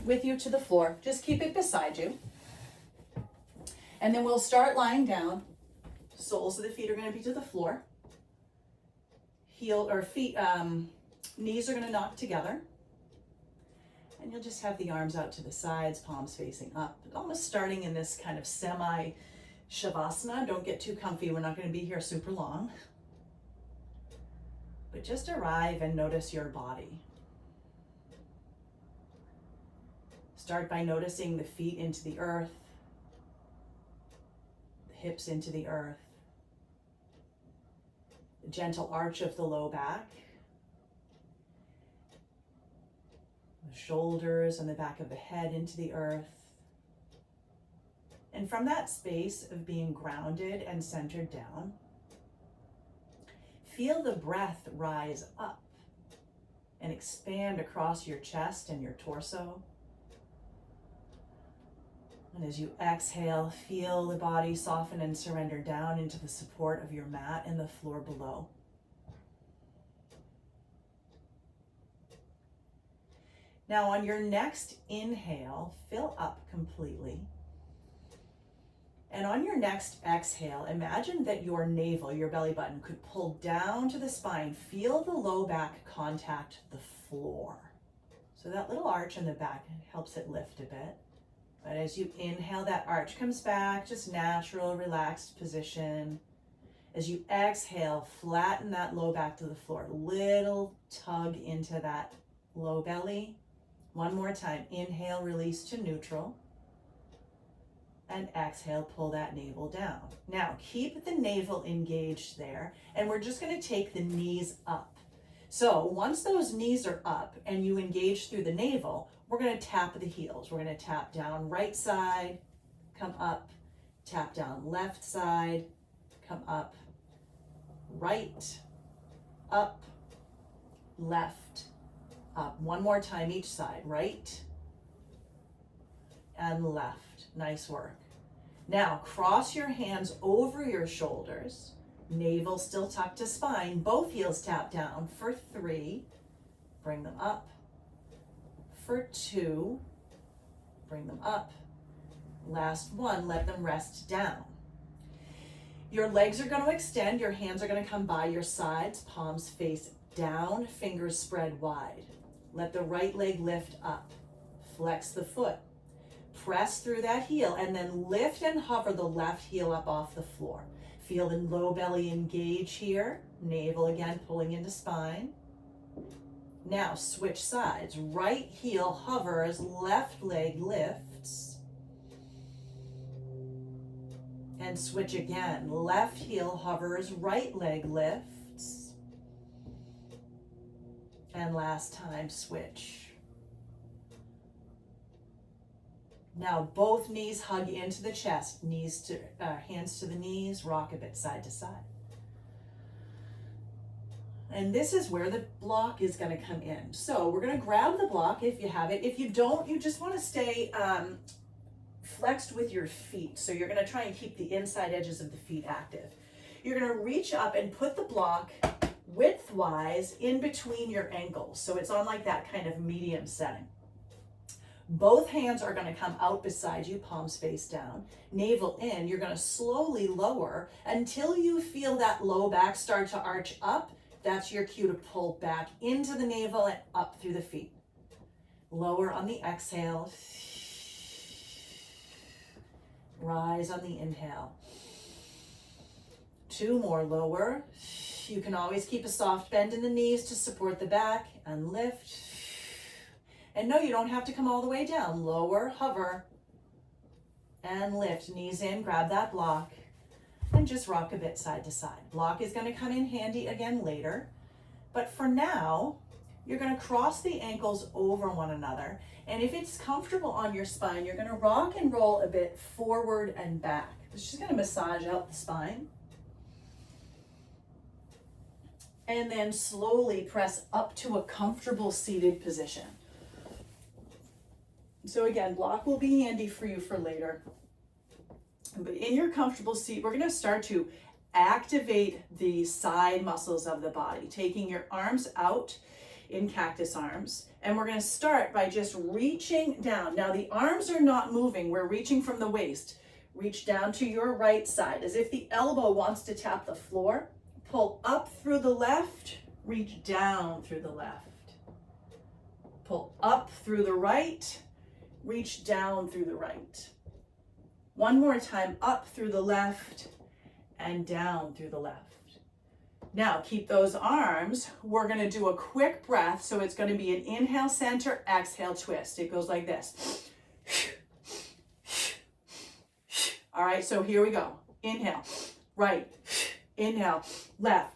with you to the floor. Just keep it beside you. And then we'll start lying down. Soles of the feet are going to be to the floor. Knees are going to knock together. And you'll just have the arms out to the sides, palms facing up. Almost starting in this kind of semi-shavasana. Don't get too comfy. We're not going to be here super long. But just arrive and notice your body. Start by noticing the feet into the earth, the hips into the earth, the gentle arch of the low back, the shoulders and the back of the head into the earth. And from that space of being grounded and centered down, feel the breath rise up and expand across your chest and your torso. And as you exhale, feel the body soften and surrender down into the support of your mat and the floor below. Now on your next inhale, fill up completely. And on your next exhale, imagine that your navel, your belly button, could pull down to the spine. Feel the low back contact the floor. So that little arch in the back helps it lift a bit. But as you inhale, that arch comes back, just natural, relaxed position. As you exhale, flatten that low back to the floor. Little tug into that low belly. One more time. Inhale, release to neutral. And exhale, pull that navel down. Now, keep the navel engaged there, and we're just going to take the knees up. So once those knees are up and you engage through the navel, we're going to tap the heels. We're going to tap down right side, come up, tap down left side, come up, right, up, left, up. One more time each side, right and left. Nice work. Now cross your hands over your shoulders, navel still tucked to spine, both heels tap down for 3, bring them up. For 2, bring them up. Last one, let them rest down. Your legs are going to extend, your hands are going to come by your sides, palms face down, fingers spread wide. Let the right leg lift up, flex the foot, press through that heel, and then lift and hover the left heel up off the floor. Feel the low belly engage here, navel again pulling into spine. Now switch sides. Right heel hovers, left leg lifts. And switch again. Left heel hovers, right leg lifts. And last time, switch. Now both knees hug into the chest, hands to the knees, rock a bit side to side. And this is where the block is going to come in. So we're going to grab the block if you have it. If you don't, you just want to stay flexed with your feet. So you're going to try and keep the inside edges of the feet active. You're going to reach up and put the block widthwise in between your ankles. So it's on like that kind of medium setting. Both hands are going to come out beside you, palms face down, navel in. You're going to slowly lower until you feel that low back start to arch up. That's your cue to pull back into the navel and up through the feet. Lower on the exhale. Rise on the inhale. 2 more, lower. You can always keep a soft bend in the knees to support the back and lift. And no, you don't have to come all the way down. Lower, hover, and lift. Knees in, grab that block. And just rock a bit side to side. Block is going to come in handy again later. But for now, you're going to cross the ankles over one another. And if it's comfortable on your spine, you're going to rock and roll a bit forward and back. It's just going to massage out the spine. And then slowly press up to a comfortable seated position. So again, block will be handy for you for later. But in your comfortable seat, we're going to start to activate the side muscles of the body, taking your arms out in cactus arms. And we're gonna start by just reaching down. Now the arms are not moving, we're reaching from the waist. Reach down to your right side as if the elbow wants to tap the floor. Pull up through the left, reach down through the left. Pull up through the right, reach down through the right. One more time, up through the left and down through the left. Now keep those arms. We're gonna do a quick breath. So it's gonna be an inhale, center, exhale, twist. It goes like this. All right, so here we go. Inhale, right, inhale, left.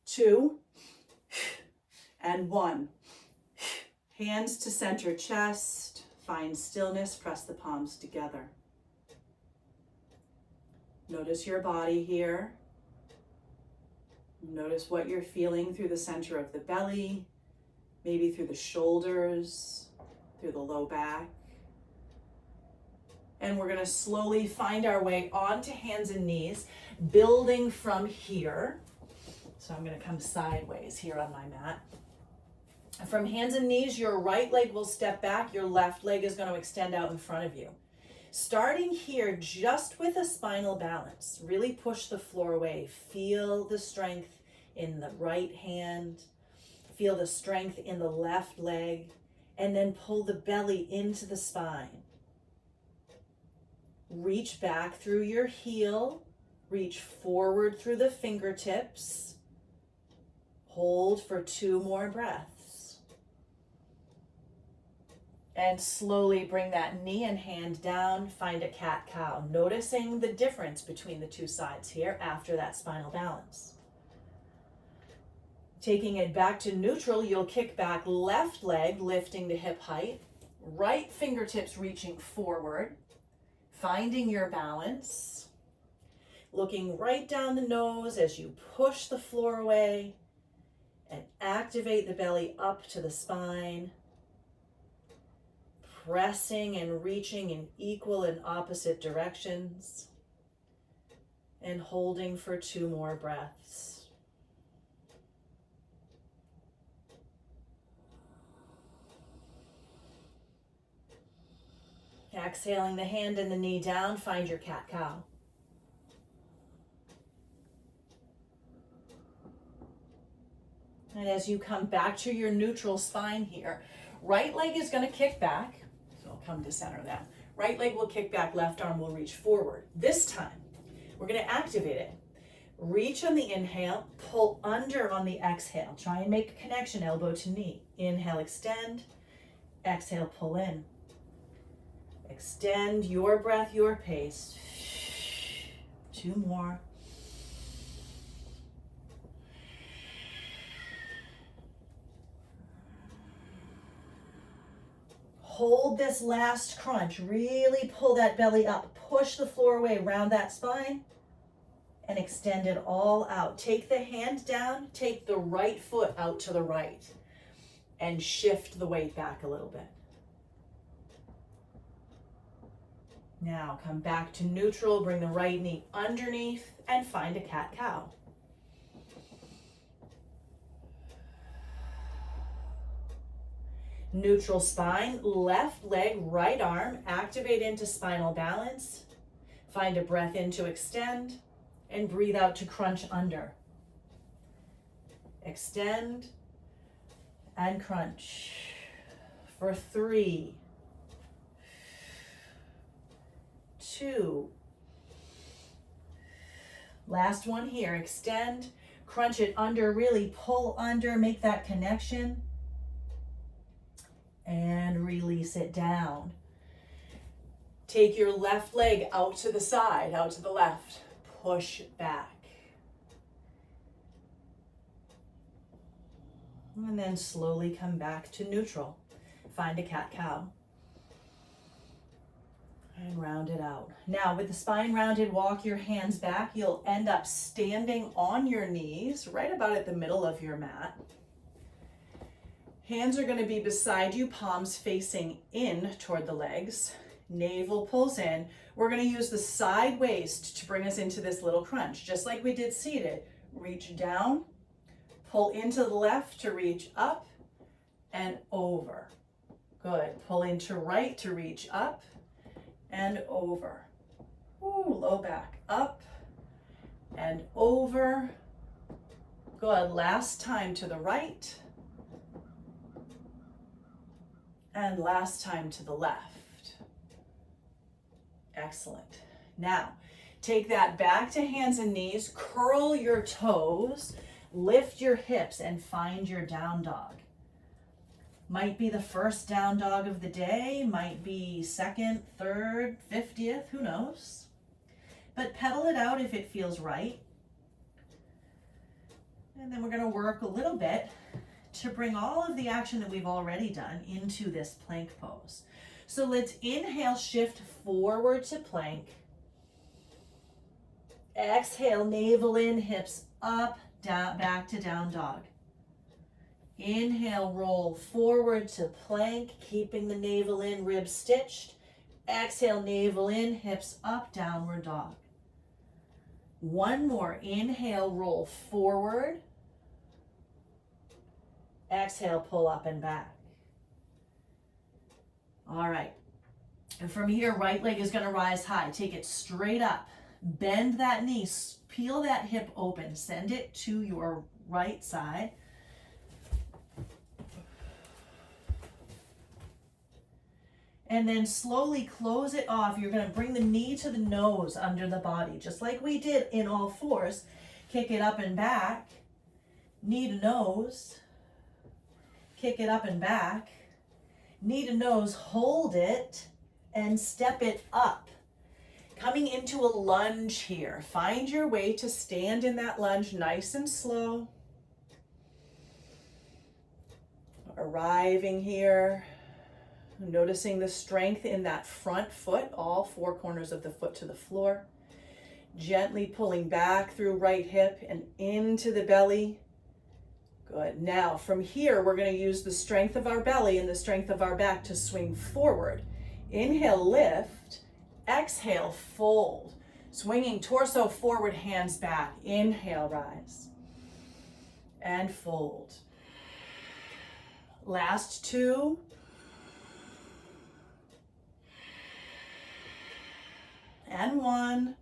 2 and 1. Hands to center chest, find stillness, press the palms together. Notice your body here. Notice what you're feeling through the center of the belly, maybe through the shoulders, through the low back. And we're gonna slowly find our way onto hands and knees, building from here. So I'm gonna come sideways here on my mat. From hands and knees, your right leg will step back, your left leg is gonna extend out in front of you. Starting here, just with a spinal balance, really push the floor away. Feel the strength in the right hand, feel the strength in the left leg, and then pull the belly into the spine. Reach back through your heel, reach forward through the fingertips. Hold for 2 more breaths. And slowly bring that knee and hand down, find a cat-cow, noticing the difference between the 2 sides here after that spinal balance. Taking it back to neutral, you'll kick back left leg, lifting to hip height, right fingertips reaching forward, finding your balance, looking right down the nose as you push the floor away and activate the belly up to the spine, pressing and reaching in equal and opposite directions, and holding for 2 more breaths. Exhaling the hand and the knee down, find your cat-cow. And as you come back to your neutral spine here, right leg is going to kick back. So I'll come to center that. Right leg will kick back, left arm will reach forward. This time, we're going to activate it. Reach on the inhale, pull under on the exhale. Try and make a connection, elbow to knee. Inhale, extend. Exhale, pull in. Extend your breath, your pace. 2 more. Hold this last crunch. Really pull that belly up. Push the floor away, round that spine, and extend it all out. Take the hand down, take the right foot out to the right, and shift the weight back a little bit. Now come back to neutral, bring the right knee underneath, and find a cat-cow. Neutral spine, left leg, right arm, activate into spinal balance. Find a breath in to extend, and breathe out to crunch under. Extend and crunch for 3, 2. Last one here, extend, crunch it under, really pull under, make that connection. And release it down. Take your left leg out to the side, out to the left. Push back. And then slowly come back to neutral. Find a cat-cow. And round it out. Now with the spine rounded, walk your hands back. You'll end up standing on your knees, right about at the middle of your mat. Hands are going to be beside you, palms facing in toward the legs. navel pulls in. We're going to use the side waist to bring us into this little crunch, just like we did seated. Reach down, pull into the left to reach up and over. Good. Pull into right to reach up and over. Ooh, low back, up and over. Good. Last time to the right. And last time to the left. Excellent. Now, take that back to hands and knees, curl your toes, lift your hips, and find your down dog. Might be the first down dog of the day, might be second, third, 50th, who knows? But pedal it out if it feels right. And then we're going to work a little bit to bring all of the action that we've already done into this plank pose. So let's inhale, shift forward to plank. Exhale, navel in, hips up, down, back to down dog. Inhale, roll forward to plank, keeping the navel in, ribs stitched. Exhale, navel in, hips up, downward dog. One more. Inhale, roll forward. Exhale, pull up and back. All right. And from here, right leg is going to rise high. Take it straight up. Bend that knee. Peel that hip open. Send it to your right side. And then slowly close it off. You're going to bring the knee to the nose under the body, just like we did in all fours. Kick it up and back. Knee to nose. Kick it up and back. Knee to nose, hold it, and step it up. Coming into a lunge here. Find your way to stand in that lunge nice and slow. Arriving here. Noticing the strength in that front foot, all four corners of the foot to the floor. Gently pulling back through right hip and into the belly. Good. Now from here, we're going to use the strength of our belly and the strength of our back to swing forward. Inhale, lift. Exhale, fold. Swinging torso forward, hands back. Inhale, rise. And fold. Last two. And one.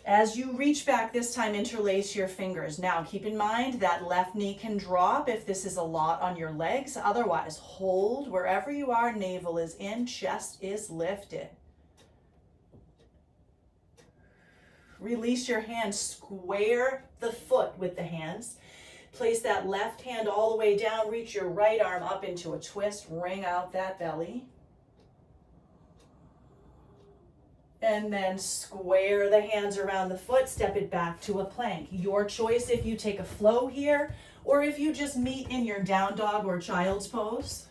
As you reach back this time, interlace your fingers. Now keep in mind that left knee can drop if this is a lot on your legs. Otherwise, hold wherever you are. Navel is in, chest is lifted. Release your hands. Square the foot with the hands. Place that left hand all the way down. Reach your right arm up into a twist. Wring out that belly. And then square the hands around the foot, step it back to a plank. Your choice if you take a flow here or if you just meet in your down dog or child's pose.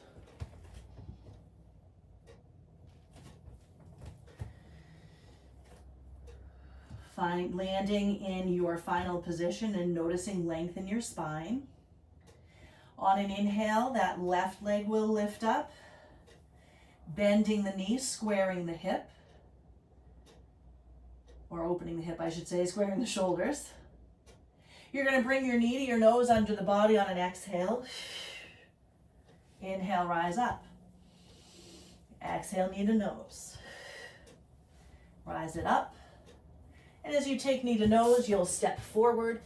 Find landing in your final position and noticing length in your spine. On an inhale, that left leg will lift up, bending the knee, squaring the hip. Or opening the hip, I should say, squaring the shoulders. You're going to bring your knee to your nose under the body on an exhale. Inhale, rise up. Exhale, knee to nose. Rise it up. And as you take knee to nose, you'll step forward,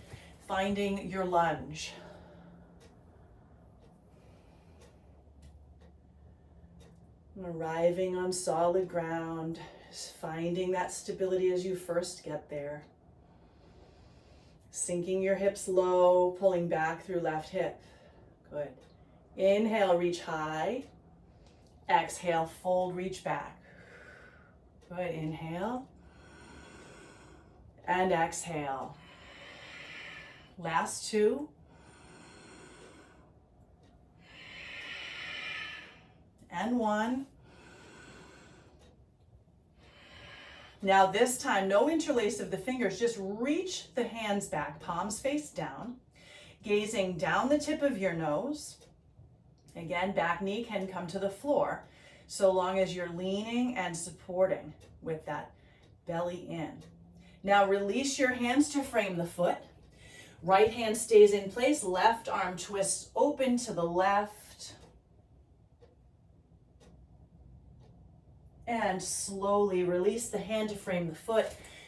finding your lunge. Arriving on solid ground. Finding that stability as you first get there. Sinking your hips low, pulling back through left hip. Good. Inhale, reach high. Exhale, fold, reach back. Good. Inhale. And exhale. Last two. And one. Now this time, no interlace of the fingers, just reach the hands back, palms face down, gazing down the tip of your nose. Again, back knee can come to the floor. so long as you're leaning and supporting with that belly in. Now release your hands to frame the foot. Right hand stays in place, left arm twists open to the left. And slowly release the hand to frame the foot,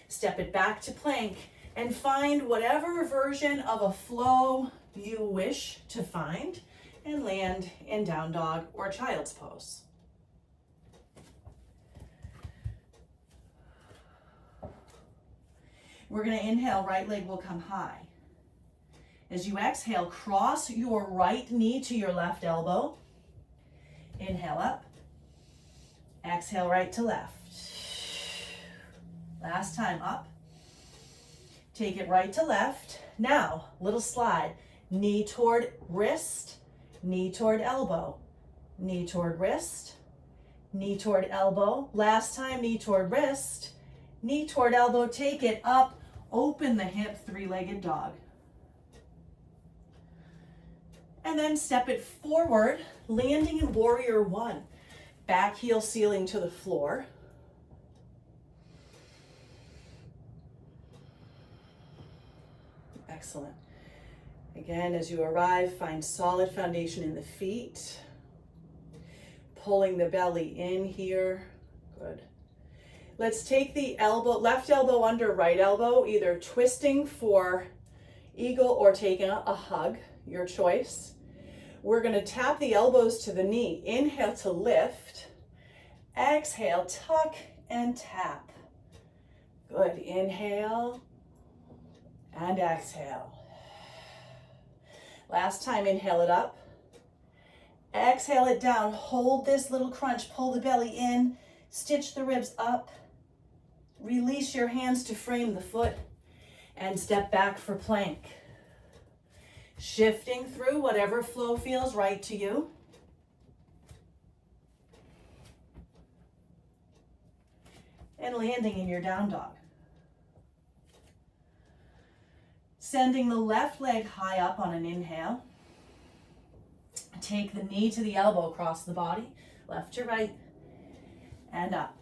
step it back to plank, and find whatever version of a flow you wish to find and land in down dog or child's pose. We're going to inhale, right leg will come high. As you exhale, cross your right knee to your left elbow. Inhale up. Exhale, right to left. Last time, up. Take it right to left. Now, little slide. Knee toward wrist, knee toward elbow, knee toward wrist, knee toward elbow. Last time, knee toward wrist, knee toward elbow. Take it up. Open the hip, three-legged dog. And then step it forward, landing in warrior one. Back heel sealing to the floor. Excellent. Again, as you arrive, find solid foundation in the feet. Pulling the belly in here. Good. Let's take the elbow, left elbow under right elbow, either twisting for eagle or taking a hug, your choice. We're going to tap the elbows to the knee. Inhale to lift. Exhale, tuck and tap. Good. Inhale and exhale. Last time, inhale it up. Exhale it down. Hold this little crunch. Pull the belly in. Stitch the ribs up. Release your hands to frame the foot and step back for plank. Shifting through whatever flow feels right to you. And landing in your down dog. Sending the left leg high up on an inhale. Take the knee to the elbow across the body, left to right, and up.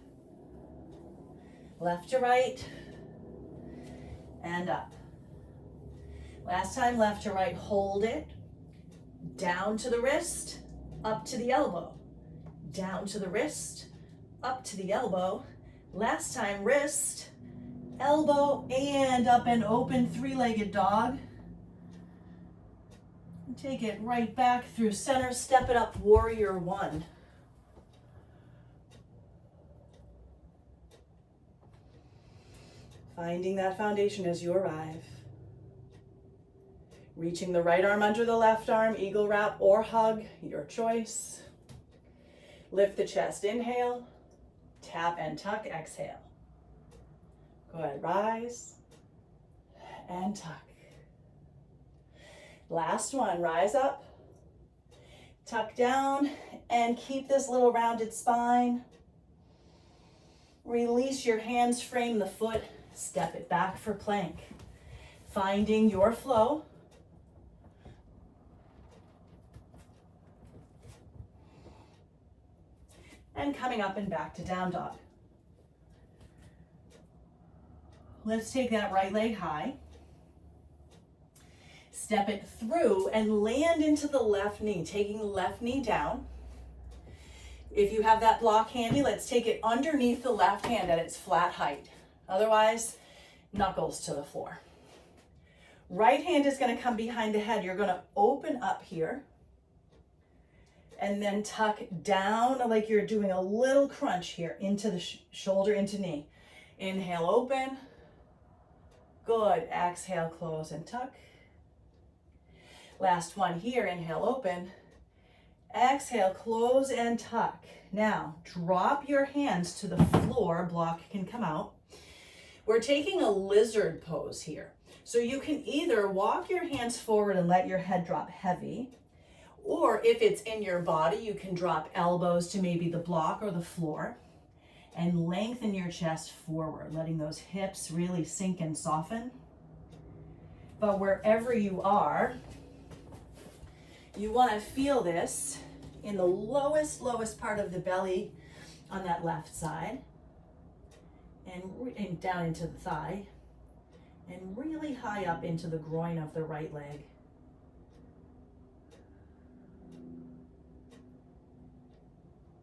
Left to right, and up. Last time, left to right, hold it. Down to the wrist, up to the elbow. Down to the wrist, up to the elbow. Last time, wrist, elbow, and up and open, three-legged dog. Take it right back through center, step it up, warrior one. Finding that foundation as you arrive. Reaching the right arm under the left arm, eagle wrap or hug, your choice. Lift the chest, inhale. Tap and tuck, exhale. Good, rise and tuck. Last one, rise up, tuck down, and keep this little rounded spine. Release your hands, frame the foot, step it back for plank. Finding your flow. And coming up and back to down dog. Let's take that right leg high. Step it through and land into the left knee, taking the left knee down. If you have that block handy, let's take it underneath the left hand at its flat height. Otherwise, knuckles to the floor. Right hand is going to come behind the head. You're going to open up here and then tuck down like you're doing a little crunch here into the shoulder, into knee. Inhale, open. Good. Exhale, close and tuck. Last one here, inhale, open. Exhale, close and tuck. Now, drop your hands to the floor, block can come out. We're taking a lizard pose here. So you can either walk your hands forward and let your head drop heavy, or if it's in your body, you can drop elbows to maybe the block or the floor and lengthen your chest forward, letting those hips really sink and soften. But wherever you are, you want to feel this in the lowest part of the belly, on that left side, and down into the thigh, and really high up into the groin of the right leg.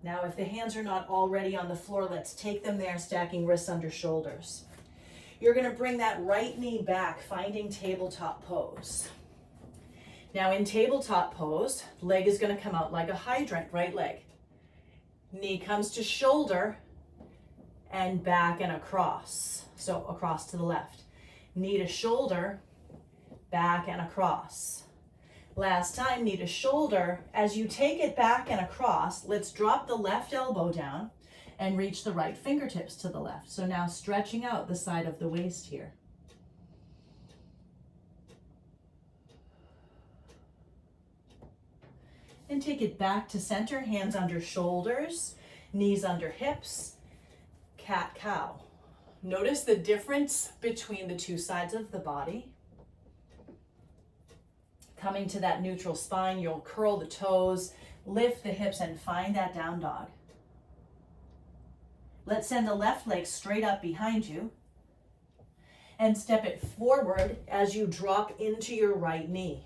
Now, if the hands are not already on the floor, let's take them there, stacking wrists under shoulders. You're going to bring that right knee back, finding tabletop pose. Now, in tabletop pose, leg is going to come out like a hydrant, right leg. Knee comes to shoulder and back and across. So across to the left. Knee to shoulder, back and across. Last time, knee to shoulder. As you take it back and across, let's drop the left elbow down and reach the right fingertips to the left. So now stretching out the side of the waist here. And take it back to center, hands under shoulders, knees under hips, cat-cow. Notice the difference between the two sides of the body. Coming to that neutral spine, you'll curl the toes, lift the hips, and find that down dog. Let's send the left leg straight up behind you and step it forward as you drop into your right knee.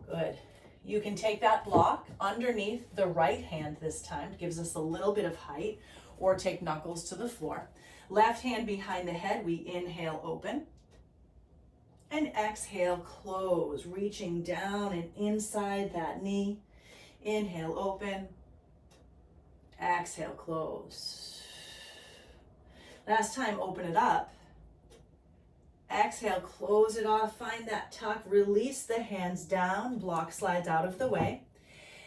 Good. You can take that block underneath the right hand this time, gives us a little bit of height, or take knuckles to the floor. Left hand behind the head, we inhale, open. And exhale, close, reaching down and inside that knee. Inhale, open. Exhale, close. Last time, open it up. Exhale, close it off, find that tuck, release the hands down, block slides out of the way.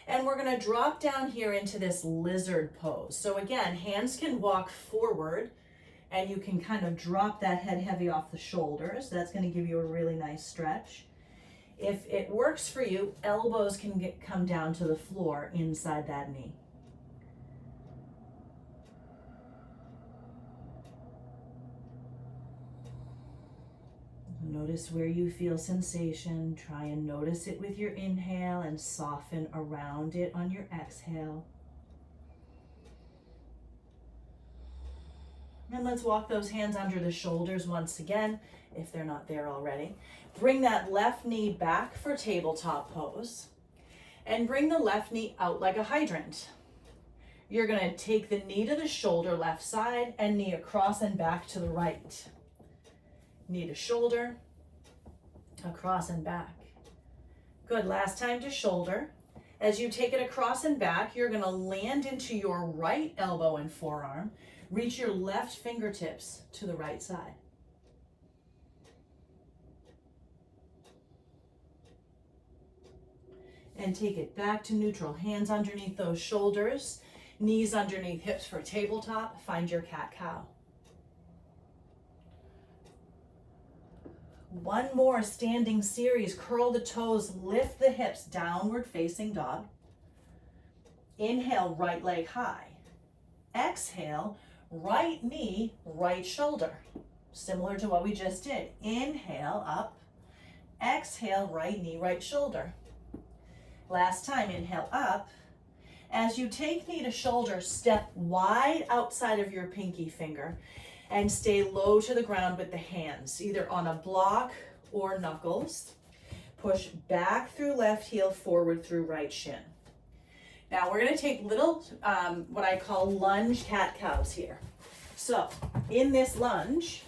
And we're gonna drop down here into this lizard pose. So again, hands can walk forward, and you can kind of drop that head heavy off the shoulders. That's going to give you a really nice stretch. If it works for you, elbows can come down to the floor inside that knee. Notice where you feel sensation. Try and notice it with your inhale and soften around it on your exhale. And let's walk those hands under the shoulders once again, if they're not there already. Bring that left knee back for tabletop pose. And bring the left knee out like a hydrant. You're going to take the knee to the shoulder, left side, and knee across and back to the right. Knee to shoulder, across and back. Good, last time to shoulder. As you take it across and back, you're going to land into your right elbow and forearm. Reach your left fingertips to the right side. And take it back to neutral. Hands underneath those shoulders, knees underneath hips for tabletop. Find your cat-cow. One more standing series. Curl the toes, lift the hips, downward facing dog. Inhale, right leg high. Exhale, right knee, right shoulder. Similar to what we just did. Inhale, up. Exhale, right knee, right shoulder. Last time, inhale, up. As you take knee to shoulder, step wide outside of your pinky finger and stay low to the ground with the hands, either on a block or knuckles. Push back through left heel, forward through right shin. Now we're going to take little, what I call lunge cat-cows here. So in this lunge,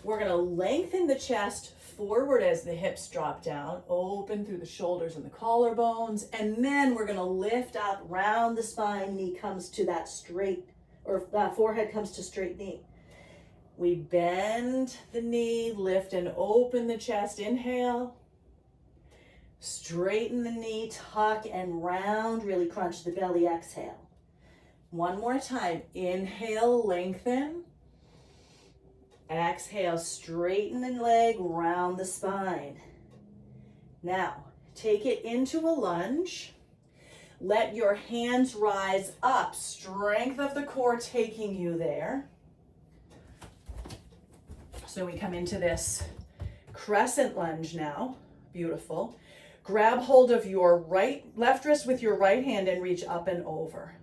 we're going to lengthen the chest forward as the hips drop down, open through the shoulders and the collarbones, and then we're going to lift up, round the spine, knee comes to that straight, or forehead comes to straight knee. We bend the knee, lift and open the chest, inhale. Straighten the knee, tuck and round, really crunch the belly, exhale. One more time, inhale, lengthen. Exhale, straighten the leg, round the spine. Now, take it into a lunge. Let your hands rise up, strength of the core taking you there. So we come into this crescent lunge now, beautiful. Grab hold of your left wrist with your right hand and reach up and over.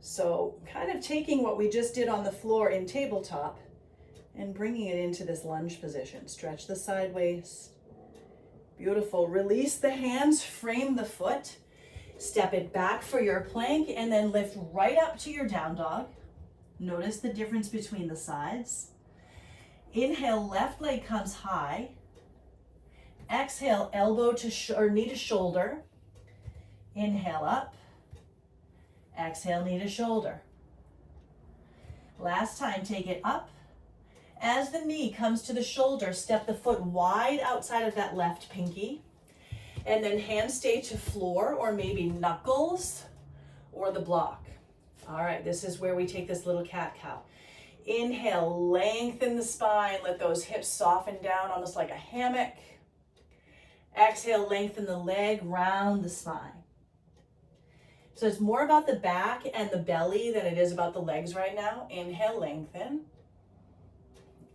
So kind of taking what we just did on the floor in tabletop and bringing it into this lunge position. Stretch the side waist. Beautiful. Release the hands, frame the foot. Step it back for your plank and then lift right up to your down dog. Notice the difference between the sides. Inhale, left leg comes high. Exhale, elbow to or knee to shoulder. Inhale up. Exhale, knee to shoulder. Last time, take it up. As the knee comes to the shoulder, step the foot wide outside of that left pinky. And then hands stay to floor or maybe knuckles or the block. All right, this is where we take this little cat-cow. Inhale, lengthen the spine. Let those hips soften down almost like a hammock. Exhale, lengthen the leg, round the spine. So it's more about the back and the belly than it is about the legs right now. Inhale, lengthen.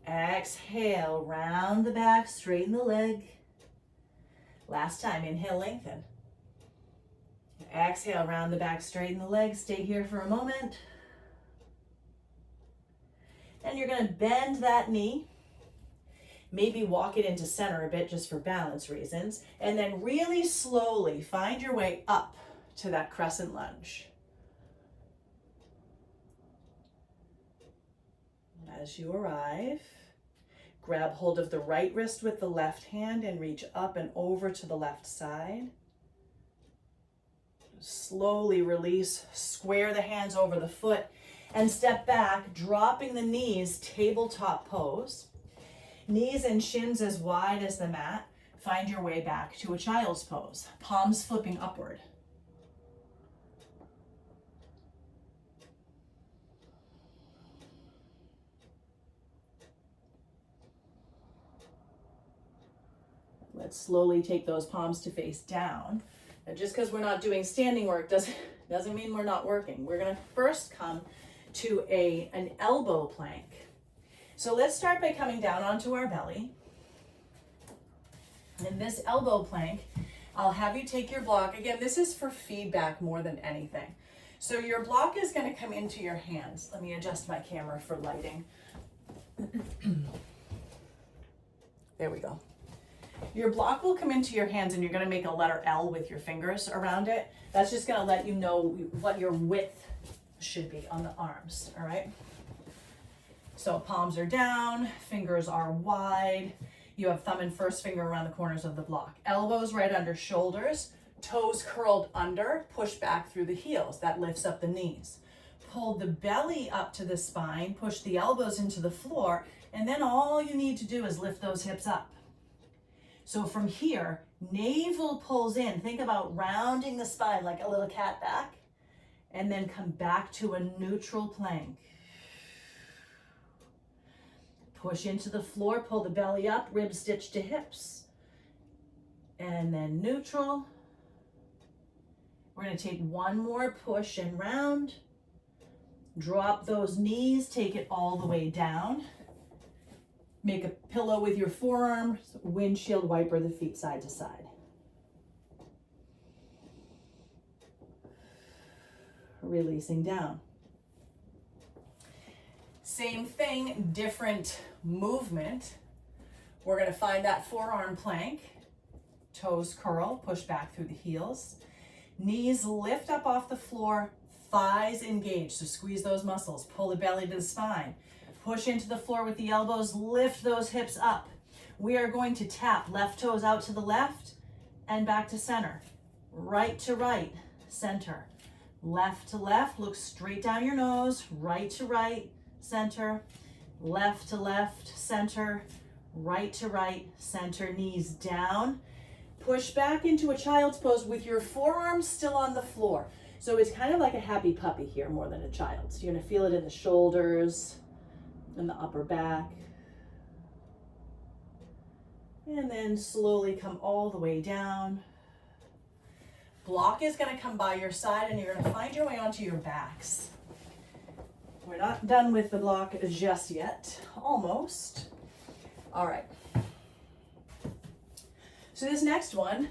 Exhale, round the back, straighten the leg. Last time, inhale, lengthen. Exhale, round the back, straighten the leg. Stay here for a moment. And you're going to bend that knee. Maybe walk it into center a bit just for balance reasons. And then really slowly find your way up to that crescent lunge. As you arrive, grab hold of the right wrist with the left hand and reach up and over to the left side. Slowly release, square the hands over the foot and step back, dropping the knees, tabletop pose. Knees and shins as wide as the mat. Find your way back to a child's pose, palms flipping upward. Let's slowly take those palms to face down. Now, just because we're not doing standing work doesn't mean we're not working. We're going to first come to an elbow plank. So let's start by coming down onto our belly. In this elbow plank, I'll have you take your block. Again, this is for feedback more than anything. So your block is going to come into your hands. Let me adjust my camera for lighting. There we go. Your block will come into your hands and you're going to make a letter L with your fingers around it. That's just going to let you know what your width should be on the arms, all right? So palms are down, fingers are wide. You have thumb and first finger around the corners of the block. Elbows right under shoulders, toes curled under, push back through the heels. That lifts up the knees. Pull the belly up to the spine, push the elbows into the floor, and then all you need to do is lift those hips up. So from here, navel pulls in. Think about rounding the spine like a little cat back, and then come back to a neutral plank. Push into the floor, pull the belly up, rib stitch to hips. And then neutral. We're going to take one more push and round. Drop those knees, take it all the way down. Make a pillow with your forearms, windshield wiper the feet side to side. Releasing down. Same thing, different movement. We're going to find that forearm plank. Toes curl, push back through the heels. Knees lift up off the floor, thighs engage. So squeeze those muscles, pull the belly to the spine. Push into the floor with the elbows, lift those hips up. We are going to tap left toes out to the left and back to center. Right to right, center. Left to left, look straight down your nose. Right to right, center. Left to left, center. Right to right, center. Knees down. Push back into a child's pose with your forearms still on the floor. So it's kind of like a happy puppy here more than a child's. You're going to feel it in the shoulders and the upper back. And then slowly come all the way down. Block is going to come by your side and you're going to find your way onto your backs. We're not done with the block just yet. Almost. All right. So this next one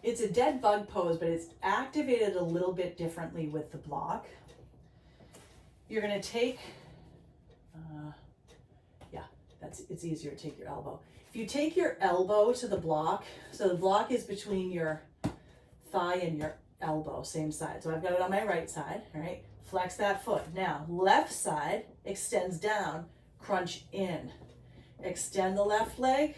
It's a dead bug pose, but it's activated a little bit differently with the block. You're gonna take, it's easier to take your elbow. If you take your elbow to the block, so the block is between your thigh and your elbow, same side. So I've got it on my right side, all right? Flex that foot. Now, left side extends down, crunch in. Extend the left leg,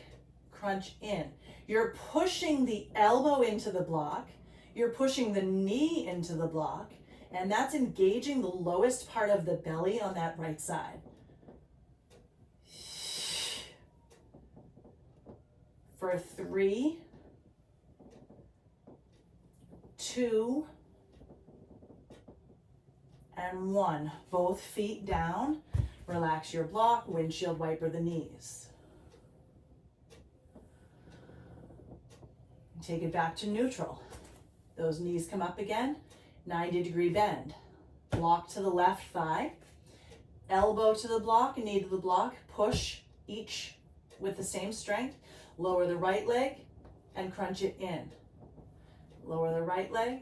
crunch in. You're pushing the elbow into the block, you're pushing the knee into the block, and that's engaging the lowest part of the belly on that right side. For 3, 2, and 1. Both feet down. Relax your block, windshield wiper the knees. Take it back to neutral. Those knees come up again, 90-degree bend. Block to the left thigh, elbow to the block, knee to the block, push each with the same strength. Lower the right leg and crunch it in. Lower the right leg,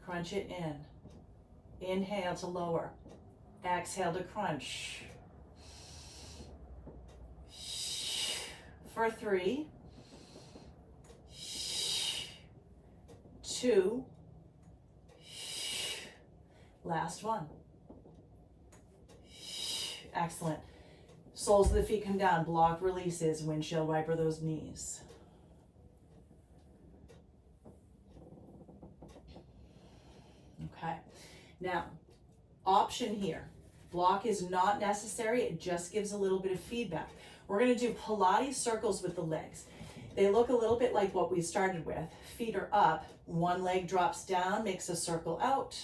crunch it in. Inhale to lower. Exhale to crunch. For 3, 2, last one. Excellent. Soles of the feet come down, block releases, windshield wiper those knees. Okay, now, option here. Block is not necessary, it just gives a little bit of feedback. We're gonna do Pilates circles with the legs. They look a little bit like what we started with. Feet are up, one leg drops down, makes a circle out,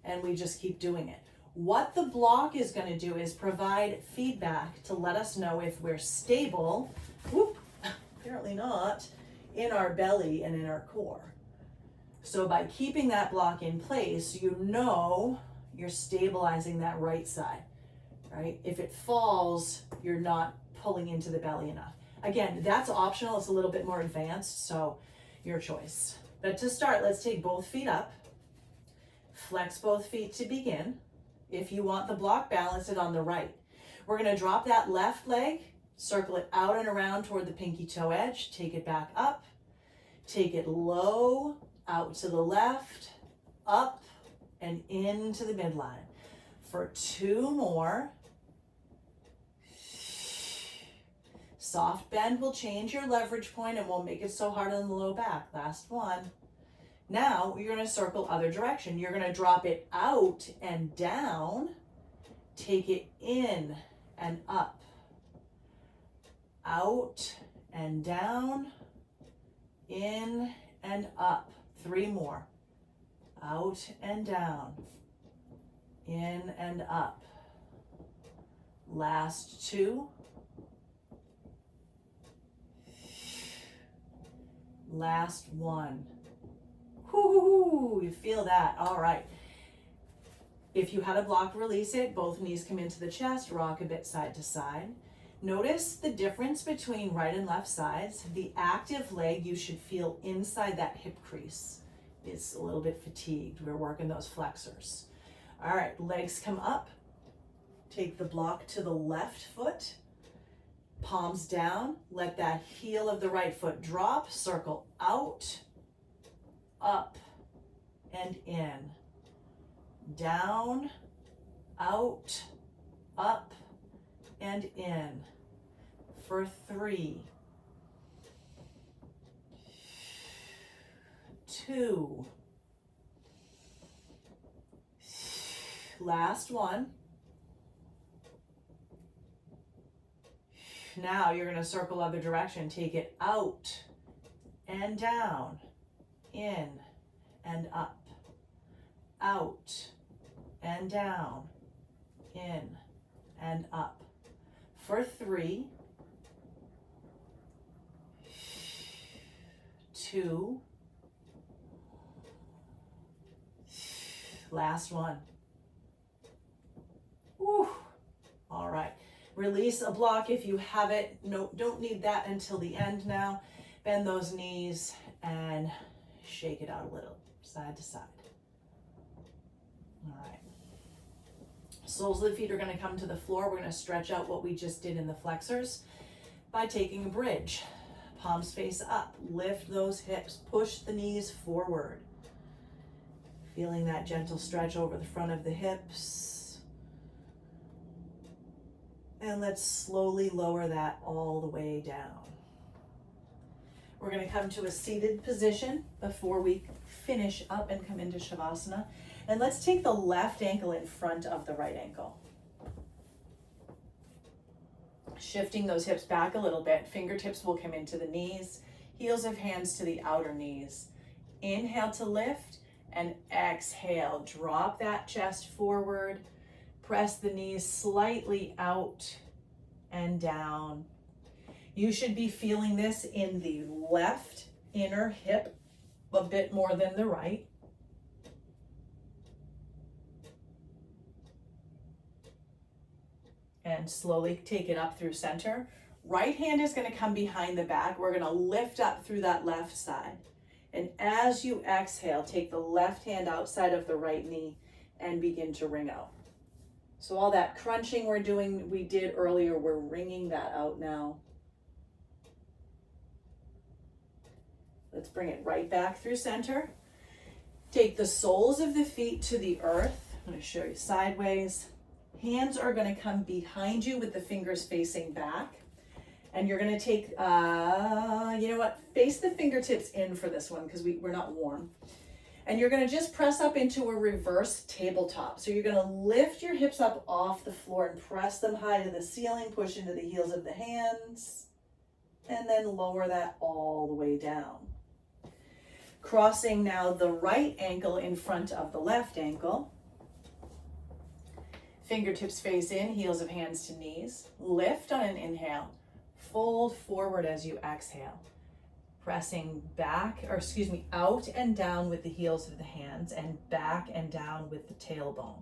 and we just keep doing it. What the block is gonna do is provide feedback to let us know if we're stable, whoop, apparently not, in our belly and in our core. So by keeping that block in place, you know you're stabilizing that right side, right? If it falls, you're not pulling into the belly enough. Again, that's optional, it's a little bit more advanced, so your choice. But to start, let's take both feet up, flex both feet to begin. If you want the block, balance it on the right. We're gonna drop that left leg, circle it out and around toward the pinky toe edge, take it back up, take it low, out to the left, up, and into the midline. For 2 more. Soft bend will change your leverage point and won't make it so hard on the low back. Last one. Now you're gonna circle other direction. You're gonna drop it out and down, take it in and up, out and down, in and up. 3 more. Out and down, in and up. Last 2. Last 1. Whoo, you feel that. All right. If you had a block, release it. Both knees come into the chest, rock a bit side to side. Notice the difference between right and left sides. The active leg, you should feel inside that hip crease. It's a little bit fatigued. We're working those flexors. All right, legs come up. Take the block to the left foot. Palms down. Let that heel of the right foot drop. Circle out, up, and in. Down, out, up, and in. For 3, 2, last one. Now you're going to circle other direction. Take it out and down, in and up, out and down, in and up. For 3, 2, last one. Whew. All right. Release a block if you have it. No, don't need that until the end now. Bend those knees, and shake it out a little, side to side. All right. Soles of the feet are going to come to the floor. We're going to stretch out what we just did in the flexors by taking a bridge. Palms face up, lift those hips, push the knees forward. Feeling that gentle stretch over the front of the hips. And let's slowly lower that all the way down. We're going to come to a seated position before we finish up and come into Shavasana. And let's take the left ankle in front of the right ankle. Shifting those hips back a little bit. Fingertips will come into the knees. Heels of hands to the outer knees. Inhale to lift and exhale. Drop that chest forward. Press the knees slightly out and down. You should be feeling this in the left inner hip a bit more than the right. And slowly take it up through center. Right hand is going to come behind the back. We're going to lift up through that left side. And as you exhale, take the left hand outside of the right knee and begin to wring out. So all that crunching we did earlier, we're wringing that out now. Let's bring it right back through center. Take the soles of the feet to the earth. I'm going to show you sideways. Hands are going to come behind you with the fingers facing back. And you're going to take, face the fingertips in for this one because we're not warm. And you're going to just press up into a reverse tabletop. So you're going to lift your hips up off the floor and press them high to the ceiling, push into the heels of the hands, and then lower that all the way down. Crossing now the right ankle in front of the left ankle. Fingertips face in, heels of hands to knees. Lift on an inhale. Fold forward as you exhale. Pressing out and down with the heels of the hands and back and down with the tailbone.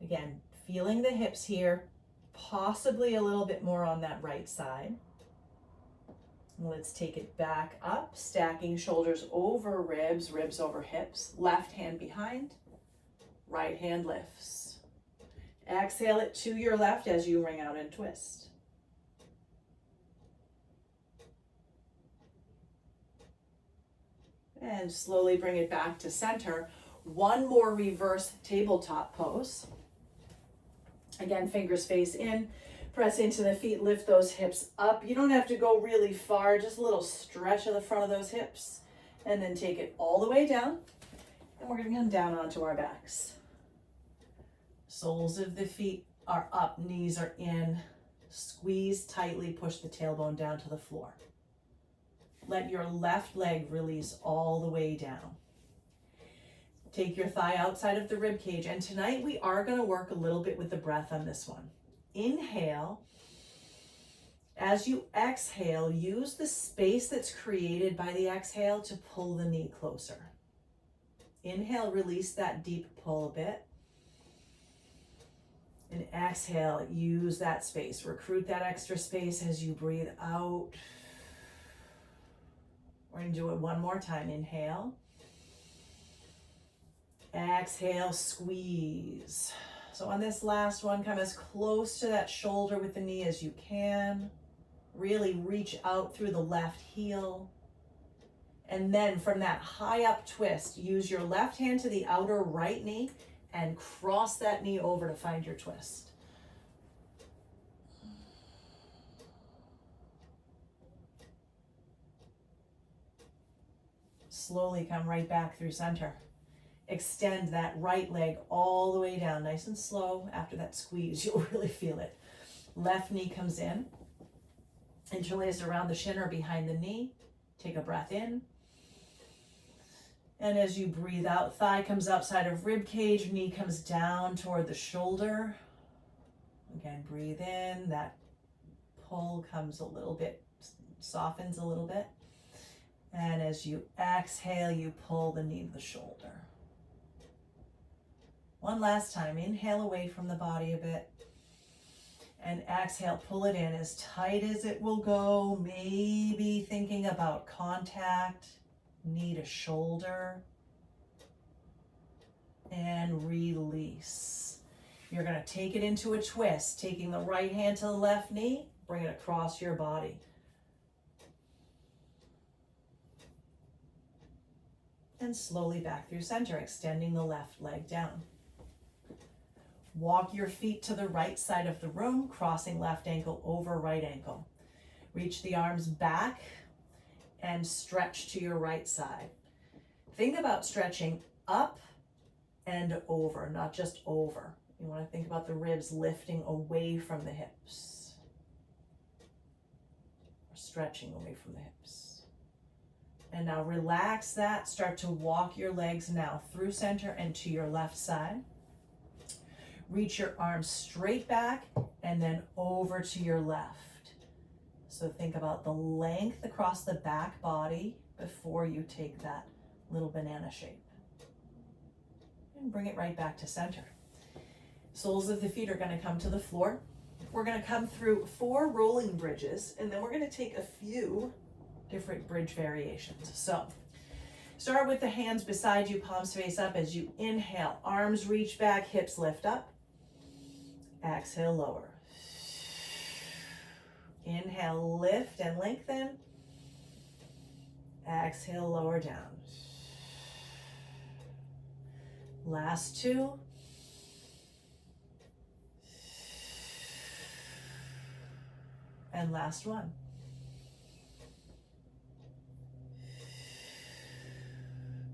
Again, feeling the hips here, possibly a little bit more on that right side. Let's take it back up, stacking shoulders over ribs, ribs over hips. Left hand behind, right hand lifts. Exhale it to your left as you wring out and twist. And slowly bring it back to center. One more reverse tabletop pose. Again, fingers face in, press into the feet, lift those hips up. You don't have to go really far, just a little stretch of the front of those hips. And then take it all the way down. And we're going to come down onto our backs. Soles of the feet are up, knees are in. Squeeze tightly, push the tailbone down to the floor. Let your left leg release all the way down. Take your thigh outside of the rib cage. And tonight we are going to work a little bit with the breath on this one. Inhale. As you exhale, use the space that's created by the exhale to pull the knee closer. Inhale, release that deep pull a bit. And exhale, use that space. Recruit that extra space as you breathe out. We're going to do it one more time. Inhale. Exhale, squeeze. So on this last one, come as close to that shoulder with the knee as you can. Really reach out through the left heel. And then from that high up twist, use your left hand to the outer right knee and cross that knee over to find your twist. Slowly come right back through center. Extend that right leg all the way down, nice and slow. After that squeeze, you'll really feel it. Left knee comes in. Interlace around the shin or behind the knee. Take a breath in. And as you breathe out, thigh comes outside of rib cage, knee comes down toward the shoulder. Again, breathe in. That pull comes a little bit, softens a little bit. And as you exhale, you pull the knee to the shoulder. One last time, inhale away from the body a bit. And exhale, pull it in as tight as it will go. Maybe thinking about contact, knee to shoulder. And release. You're going to take it into a twist, taking the right hand to the left knee, bring it across your body. And slowly back through center, extending the left leg down. Walk your feet to the right side of the room, crossing left ankle over right ankle. Reach the arms back and stretch to your right side. Think about stretching up and over, not just over. You want to think about the ribs lifting away from the hips. Or stretching away from the hips. And now relax that. Start to walk your legs now through center and to your left side. Reach your arms straight back and then over to your left. So think about the length across the back body before you take that little banana shape. And bring it right back to center. Soles of the feet are going to come to the floor. We're going to come through 4 rolling bridges, and then we're going to take a few different bridge variations. So start with the hands beside you, palms face up as you inhale. Arms reach back, hips lift up. Exhale, lower. Inhale, lift and lengthen. Exhale, lower down. Last 2. And last 1.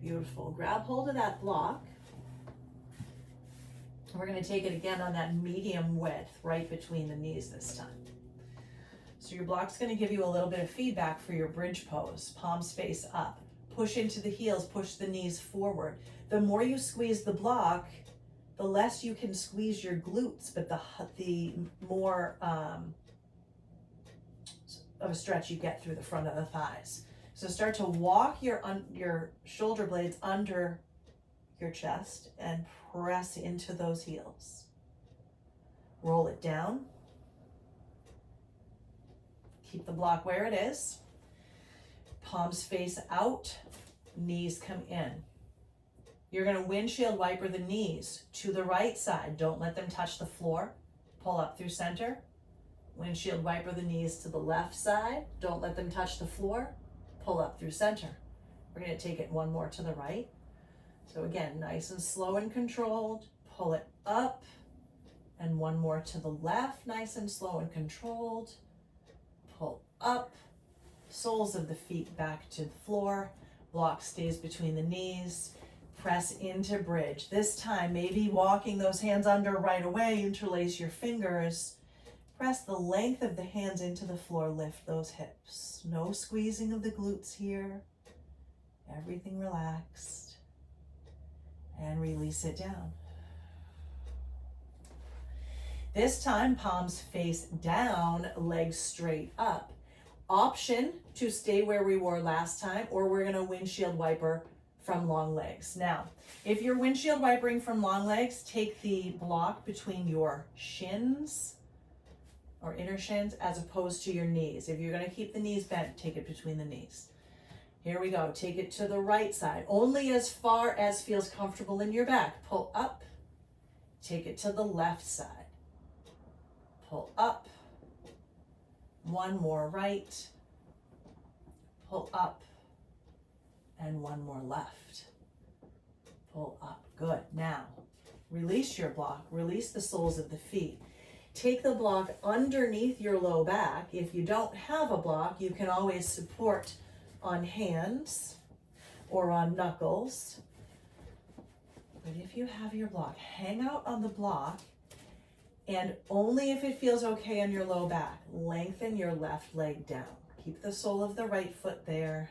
Beautiful. Grab hold of that block. We're going to take it again on that medium width right between the knees this time. So your block's going to give you a little bit of feedback for your bridge pose. Palms face up. Push into the heels, push the knees forward. The more you squeeze the block, the less you can squeeze your glutes, but the more of a stretch you get through the front of the thighs. So start to walk your shoulder blades under your chest and press into those heels. Roll it down. Keep the block where it is. Palms face out, knees come in. You're going to windshield wiper the knees to the right side. Don't let them touch the floor. Pull up through center. Windshield wiper the knees to the left side. Don't let them touch the floor. Pull up through center. We're going to take it one more to the right. So again, nice and slow and controlled. Pull it up. And one more to the left, nice and slow and controlled. Pull up. Soles of the feet back to the floor. Block stays between the knees. Press into bridge. This time, maybe walking those hands under right away, interlace your fingers. Press the length of the hands into the floor, lift those hips. No squeezing of the glutes here. Everything relaxed. And release it down. This time, palms face down, legs straight up. Option to stay where we were last time, or we're going to windshield wiper from long legs. Now, if you're windshield wipering from long legs, take the block between your shins or inner shins as opposed to your knees. If you're going to keep the knees bent, take it between the knees. Here we go. Take it to the right side, only as far as feels comfortable in your back. Pull up. Take it to the left side. Pull up. One more right. Pull up. And one more left. Pull up. Good. Now, release your block. Release the soles of the feet. Take the block underneath your low back. If you don't have a block, you can always support on hands or on knuckles. But if you have your block, hang out on the block, and only if it feels okay on your low back, lengthen your left leg down. Keep the sole of the right foot there.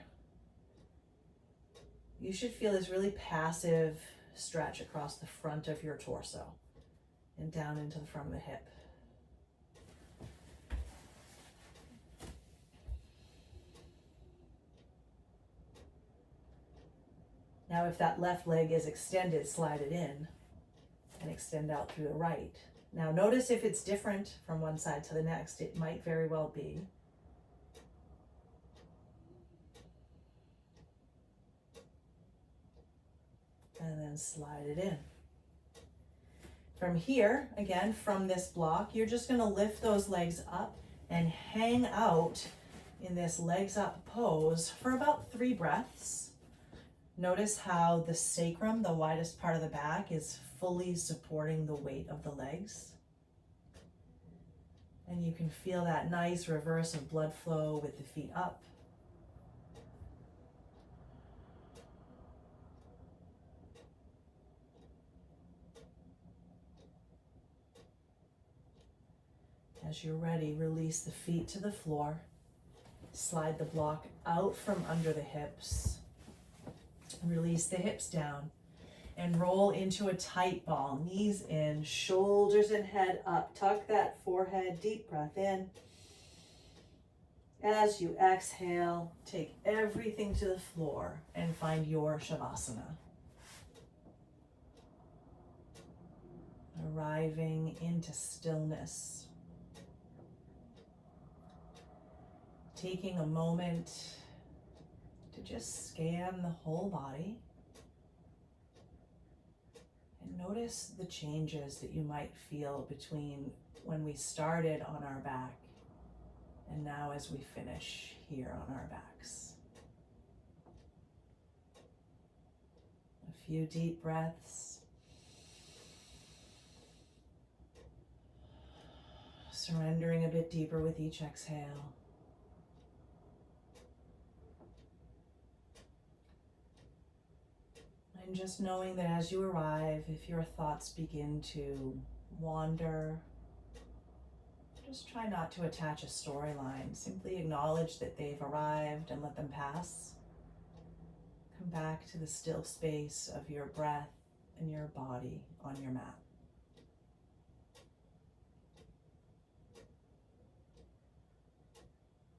You should feel this really passive stretch across the front of your torso and down into the front of the hip. Now, if that left leg is extended, slide it in and extend out through the right. Now notice if it's different from one side to the next. It might very well be. And then slide it in. From here, again, from this block, you're just gonna lift those legs up and hang out in this legs up pose for about 3 breaths. Notice how the sacrum, the widest part of the back, is fully supporting the weight of the legs. And you can feel that nice reverse of blood flow with the feet up. As you're ready, release the feet to the floor. Slide the block out from under the hips. Release the hips down and roll into a tight ball. Knees in, shoulders and head up. Tuck that forehead, deep breath in. As you exhale, take everything to the floor and find your Shavasana. Arriving into stillness. Taking a moment to just scan the whole body and notice the changes that you might feel between when we started on our back and now as we finish here on our backs. A few deep breaths. Surrendering a bit deeper with each exhale. And just knowing that as you arrive, if your thoughts begin to wander, just try not to attach a storyline. Simply acknowledge that they've arrived and let them pass. Come back to the still space of your breath and your body on your mat.